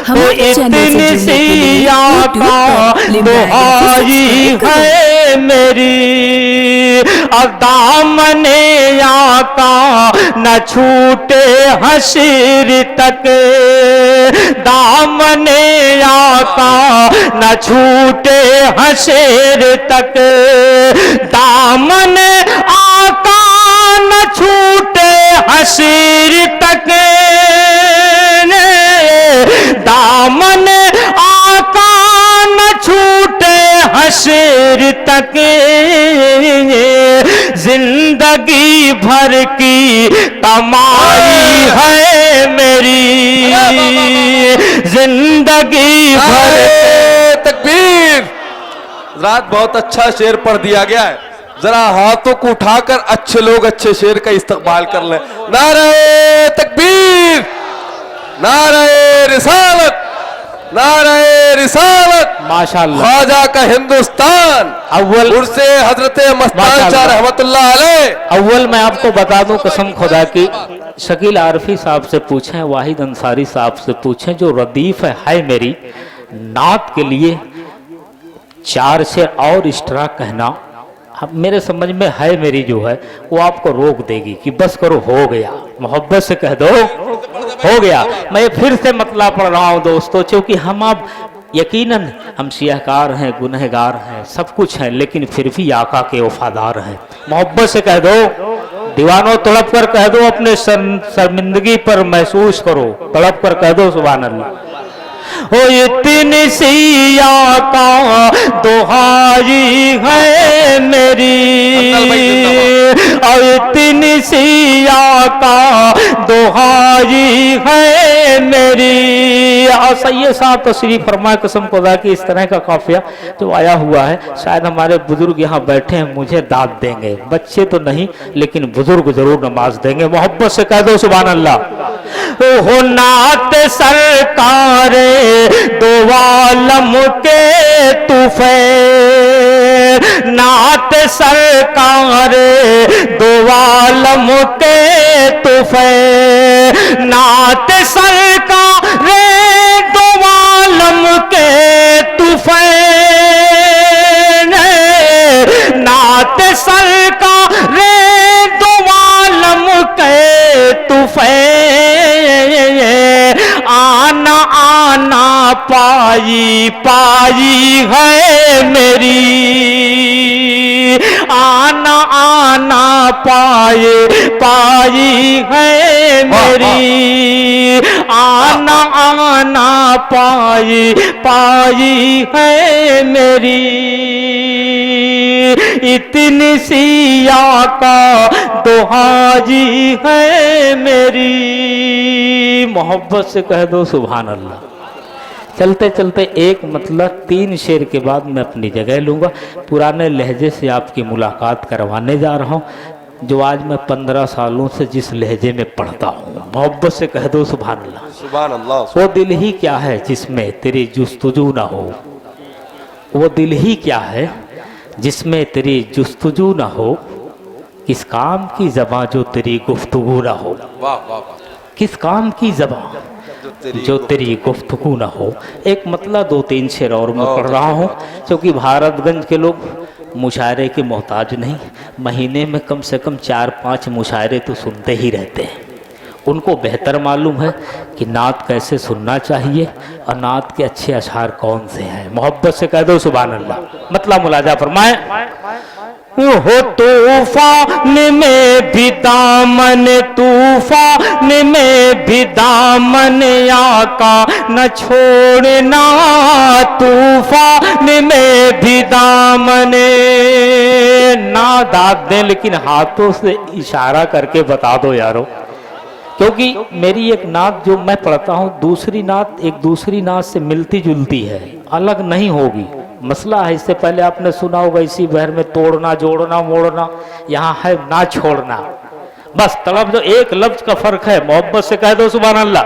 तो इतनी सी आका दुआई है मेरी, और दामने आका न छूटे हशीर तक, दामने आका न छूटे हशीर तक, दामन आका न छूटे हशीर तक, दामन आका न छूटे हशीर तक, जिंदगी भर की कमाई है मेरी, जिंदगी भर। तकबीर। रात बहुत अच्छा शेर पढ़ दिया गया है, जरा हाथों को उठाकर अच्छे लोग अच्छे शेर का इस्तकबाल कर लें। नारे तकबीर, नारे रिसालत, नारे रिसालत, माशाअल्लाह। ख्वाजा का हिंदुस्तान, अव्वल उर्से हजरत मस्तान शाह रहमतुल्लाह अलैह। अव्वल मैं आपको बता दूं कसम खुदा की, शकील आरफी साहब से पूछें, वाहिद अंसारी साहब से पूछें, जो रदीफ है मेरी नात के लिए 4 शेर और एक्स्ट्रा कहना, अब मेरे समझ में है मेरी जो है वो आपको रोक देगी कि बस करो, हो गया, मोहब्बत से कह दो हो गया। मैं फिर से मतला पढ़ रहा हूँ दोस्तों, क्योंकि हम अब यकीनन हम सियाहकार हैं, गुनहगार हैं, सब कुछ हैं, लेकिन फिर भी आका के वफादार हैं। मोहब्बत से कह दो, दीवानों तड़प कर कह दो, अपने शर्मिंदगी पर महसूस करो, तड़प कर कह दो सुभान अल्लाह। ओ इतनी सी आका दुआई है मेरी, और इतनी सी आका दुआई है मेरी। और सैयद साहब तशरीफ फरमाए, कसम खुदा की इस तरह का काफिया जो आया हुआ है, शायद हमारे बुजुर्ग यहाँ बैठे हैं, मुझे दाद देंगे, बच्चे तो नहीं लेकिन बुजुर्ग जरूर नमाज देंगे। मोहब्बत से कह दो सुभान अल्लाह। हो नात सरकार दो आलम के तूफे, नात सरकार दो आलम के तूफे, नात सरकार दो आलम के तूफे, नात सरकार दो आलम के तूफे, आना आना पाई पाई है मेरी, आना आना पाए पाई है मेरी, आना आना पाए पाई है मेरी। इतनी सी आका दुआई है मेरी। मोहब्बत से कह दो सुभान अल्लाह। चलते चलते एक मतलब 3 शेर के बाद मैं अपनी जगह लूँगा। पुराने लहजे से आपकी मुलाकात करवाने जा रहा हूँ, जो आज मैं 15 सालों से जिस लहजे में पढ़ता हूँ। मोहब्बत से कह दो सुभान अल्लाह। सुभान अल्लाह। वो दिल ही क्या है जिसमें तेरी जुस्तजू ना हो, वो दिल ही क्या है जिसमें तेरी जुस्तजू ना हो, किस काम की ज़बां जो तेरी गुफ्तगू ना हो। वाह वाह वाह। किस काम की ज़बां जो तेरी गुफ्तगू ना हो। एक मतलब 2-3 शेर और मैं पढ़ रहा हूँ, क्योंकि भारतगंज के लोग मुशायरे के मोहताज नहीं, महीने में कम से कम 4-5 मुशायरे तो सुनते ही रहते हैं। उनको बेहतर मालूम है कि नात कैसे सुनना चाहिए और नात के अच्छे अशआर कौन से हैं। मोहब्बत से कह दो सुभान अल्लाह। मतलब मुलाजा फरमाए। हो तूफान में भी दामन, तूफान में भी दामन आका न छोड़ना, तूफान में भी दामन। ना दाद दें लेकिन हाथों से इशारा करके बता दो यारो, क्योंकि मेरी एक नात जो मैं पढ़ता हूँ, दूसरी नात एक दूसरी नात से मिलती जुलती है, अलग नहीं होगी। मसला है, इससे पहले आपने सुना होगा इसी बहर में तोड़ना जोड़ना मोड़ना, यहाँ है ना छोड़ना, बस तड़प जो एक लफ्ज का फर्क है। मोहब्बत से कह दो सुभान अल्लाह।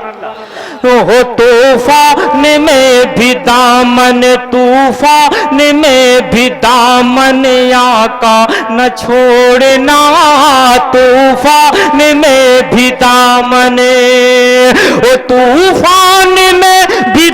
हो तूफान में भी दामन, तूफान में भी दामन आका न छोड़ना, तूफान में भी दामन, ओ तूफान में भी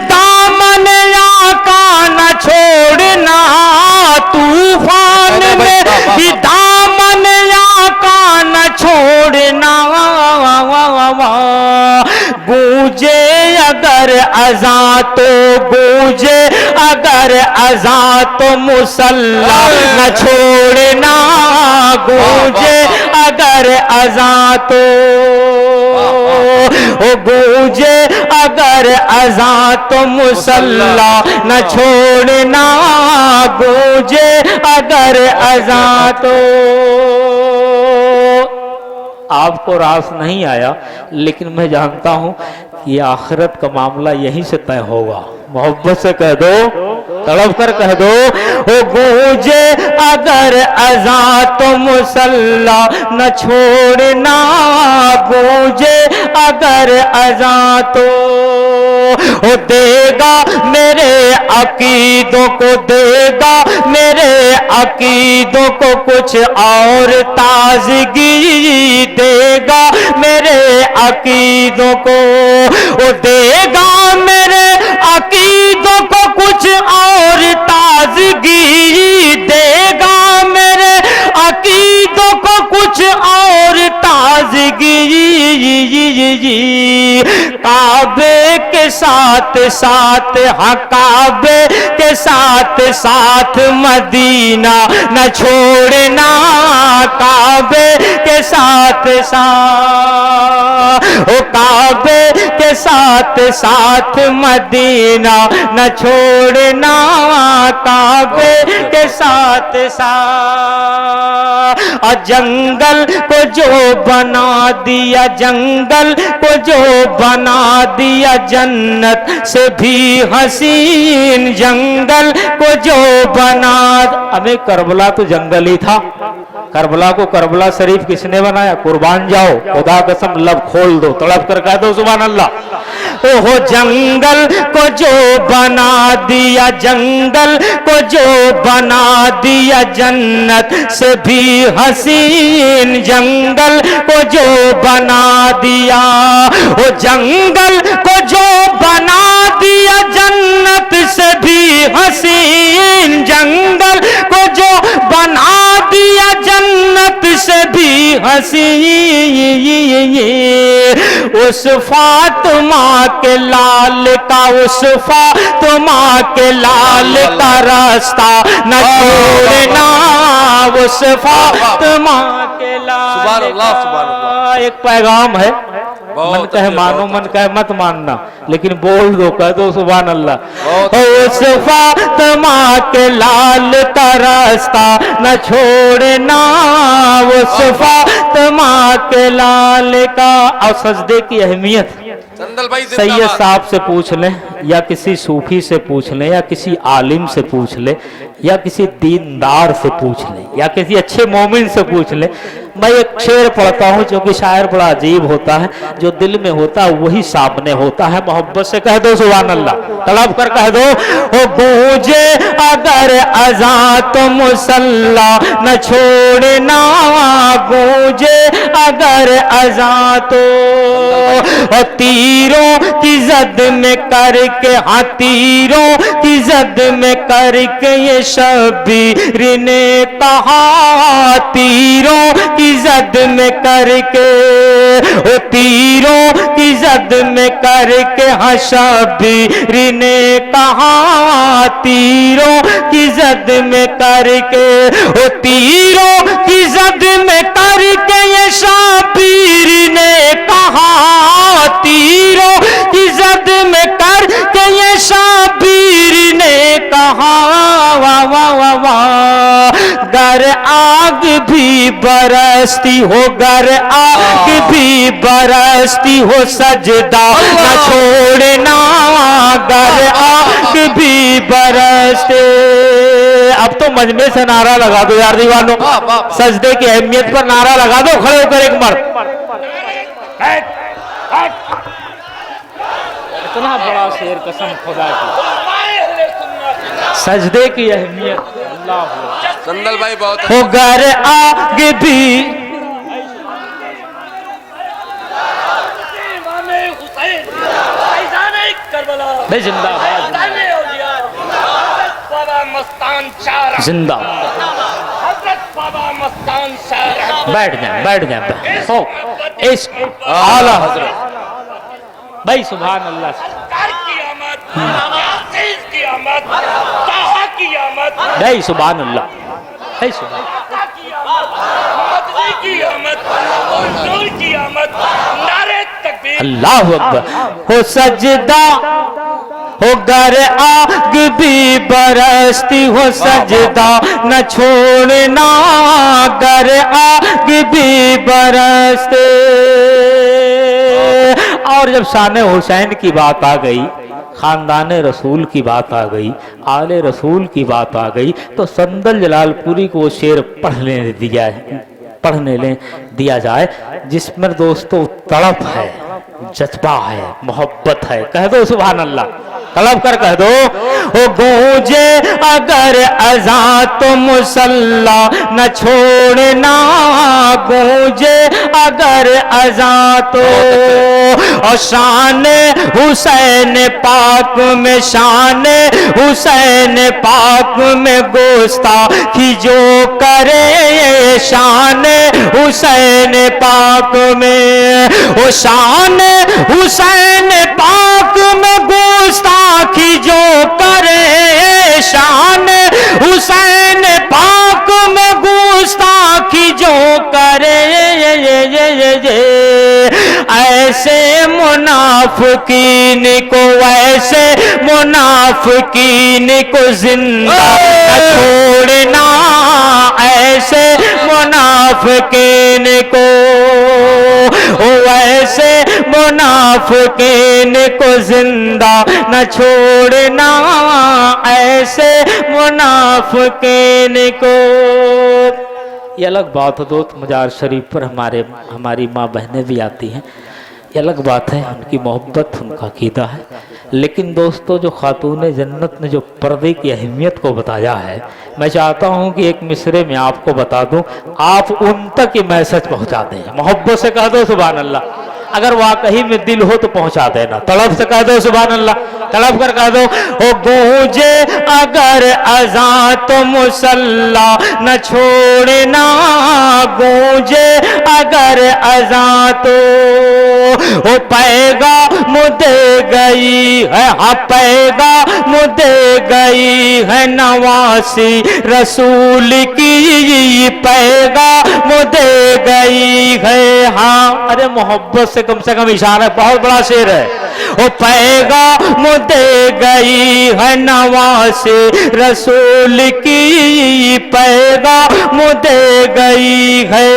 अगर अज़ां तो गूंजे, अगर अज़ां तो मुसल्ला न छोड़ना गूंजे, अगर अज़ां तो गूंजे, अगर अज़ां तो मुसल्ला न छोड़ना गूंजे, अगर अज़ां तो। आपको रास नहीं आया, लेकिन मैं जानता हूं कि आखिरत का मामला यहीं से तय होगा। मोहब्बत से कह दो, तड़प कर कह दो, ओ गूंजे अगर अज़ां तो मुसल्ला न छोड़ना गूंजे, अगर अज़ां तो। ओ देगा मेरे अकीदों को, देगा मेरे अकीदों को कुछ और ताजगी, देगा मेरे अकीदों को, ओ देगा मेरे अकीदों को कुछ और ताजगी, देगा मेरे अकीदों को कुछ और ताजगी। काबे के साथ साथ, हाँ काबे के साथ साथ मदीना न छोड़ना, काबे के साथ साथ, ओ काबे के साथ साथ मदीना न छोड़ना, काबे के साथ साथ। जंगल को जो बना दिया, जंगल को जो बना दिया जन्नत से भी हसीन, जंगल को जो बना। अबे करबला तो जंगल ही था, करबला को करबला शरीफ किसने बनाया? कुर्बान जाओ, खुदा कसम लब खोल दो, तड़प कर कह दो सुभान अल्लाह। ओहो जंगल को जो बना दिया, जंगल को जो बना दिया जन्नत से भी हसीन, जंगल को जो बना दिया, ओ जंगल को जो बना दिया जन्नत से भी हसीन, जंगल को जो बना दिया जन्नत से भी हसीन। उस फातिमा के लाल का, उस फातिमा के लाल का रास्ता न छोड़ना, उस फातिमा के लाल का। एक पैगाम है, मन कहे मानो, मन कहे मत मानना, लेकिन बोल दो, कह दो सुभान अल्लाह। उस फातिमा के लाल का रास्ता न छोड़ना, उस फातिमा के लाल का। और सजदे की अहमियत सैयद साहब से पूछ लें, या किसी सूफी से पूछ लें, या किसी आलिम से पूछ लें, या किसी दीनदार से पूछ लें, या किसी अच्छे मोमिन से पूछ लें। मैं एक शेर पढ़ता हूँ, क्योंकि शायर बड़ा अजीब होता है, जो दिल में होता है वही सामने होता है। मोहब्बत से कह दो सुभान अल्लाह, तड़प कर कह दो, ओ गूंजे अगर अज़ां तो मुसल्ला न छोड़ना गूंजे, अगर अज़ां तो। ओ तीरों की जद में करके, हाँ तीरों की जद में करके ये शबीर ने कहा, तीरों की जद में करके, ओ तीरों की जद में करके, हाँ शबीर ने कहा, तीरों की जद में करके, ओ तीरों की जद में करके ये शबीर ने कहा, तीरों की जद में करके ये शबीर ने कहा। वाह वाह वाह वाह। गर आग भी बरसती हो, गर आग भी बरसती हो, सजदा न छोड़ना, गर आग भी बरसते। अब तो मजमे से नारा लगा दो यार दीवानों, सजदे की अहमियत पर नारा लगा दो, खड़े होकर एक मर्द। इतना बड़ा शेर, कसम खुदा की। सजदे की अहमियत अल्लाह चंदल भाई बहुत हो, गर आग भी जिंदाबाद जिंदा। बैठ जाए, बैठ जाए हो, इश्क आला हजरत भाई, सुभान अल्लाह। आमद, यासीन की आमद, ताहा की आमद, नहीं सुभान अल्लाह, नहीं सुभान अता की आमद, मदनी की आमद, और नूर की आमद, नारे तकबीर। अल्लाह अकबर। हो सजदा हो गर आग भी बरसती हो सजदा न छोड़ना, गर आग भी बरसते। और जब शान हुसैन की बात आ गई, खानदान रसूल की बात आ गई, आले रसूल की बात आ गई, तो संदल जलालपुरी को वो शेर पढ़ने दिया जाए जिसमें दोस्तों तड़प है, जज्बा है, मोहब्बत है। कह दो सुभान अल्लाह, तड़प कर कह दो। हो गूंजे अगर अज़ा तो मुसल्ला न छोड़ना, गूंजे अगर अज़ा तो। और शान हुसैन पाक में, शान हुसैन पाक में गुस्ताखी जो करे, शान हुसैन पाक में, ओ शान हुसैन पाक में गुस्ताखी जो करे, शान हुसैन पाक में गुस्ताखी जो करे, ऐसे मुनाफिकीन को, ऐसे मुनाफिकीन को जिंदा न छोड़ना, ऐसे मुनाफिकीन को, ऐसे मुनाफिकीन को जिंदा न छोड़ना, ऐसे मुनाफिकीन को। ये अलग बात है दोस्त, मजार शरीफ पर हमारी माँ बहनें भी आती हैं, ये अलग बात है, उनकी मोहब्बत, उनका अकीदा है। लेकिन दोस्तों जो खातून जन्नत ने जो पर्दे की अहमियत को बताया है, मैं चाहता हूं कि एक मिसरे में आपको बता दूं, आप उन तक ये मैसेज पहुंचा दें। मोहब्बत से कह दो सुभान अल्लाह, अगर वाकई में दिल हो तो पहुंचा देना। तड़प से कह दो सुभान अल्लाह, तड़प कर कह दो। ओ गूंजे अगर अज़ा तो मुसल्ला न छोड़ना, गूंजे अगर अज़ा तो। ओ पैगा मुदे गई है, हाँ पैगा मुदे गई है नवासी रसूल की, पैगा मुदे गई है। हाँ अरे मोहब्बत से कम इशारा, बहुत बड़ा शेर है। ओ पैगा मुदे गई है नवासी रसूल की, पैगा मुदे गई है।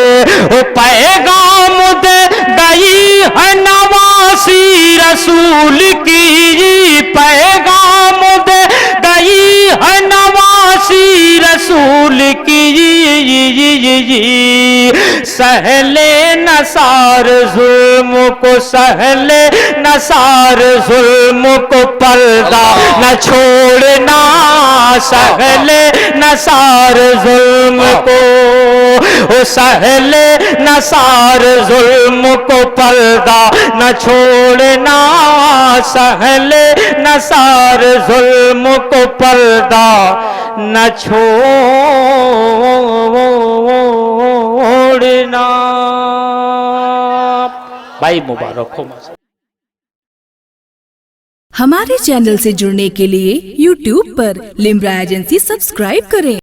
ओ पैगा मुदे गई है नवासी रसूल की, पैगाम दे गई है नवासी रसूल की। सहले नसार जुल्म को, सहले नसार जुल्म को पर्दा न छोड़ना, सहले नसार जुल्म को, सहले नसार जुल्म को पर्दा न छोड़ना, सहले नसार जुल्म को पर्दा न छोड़ना। भाई मुबारक हो। हमारे चैनल से जुड़ने के लिए YouTube पर लिम्रा एजेंसी सब्सक्राइब करें।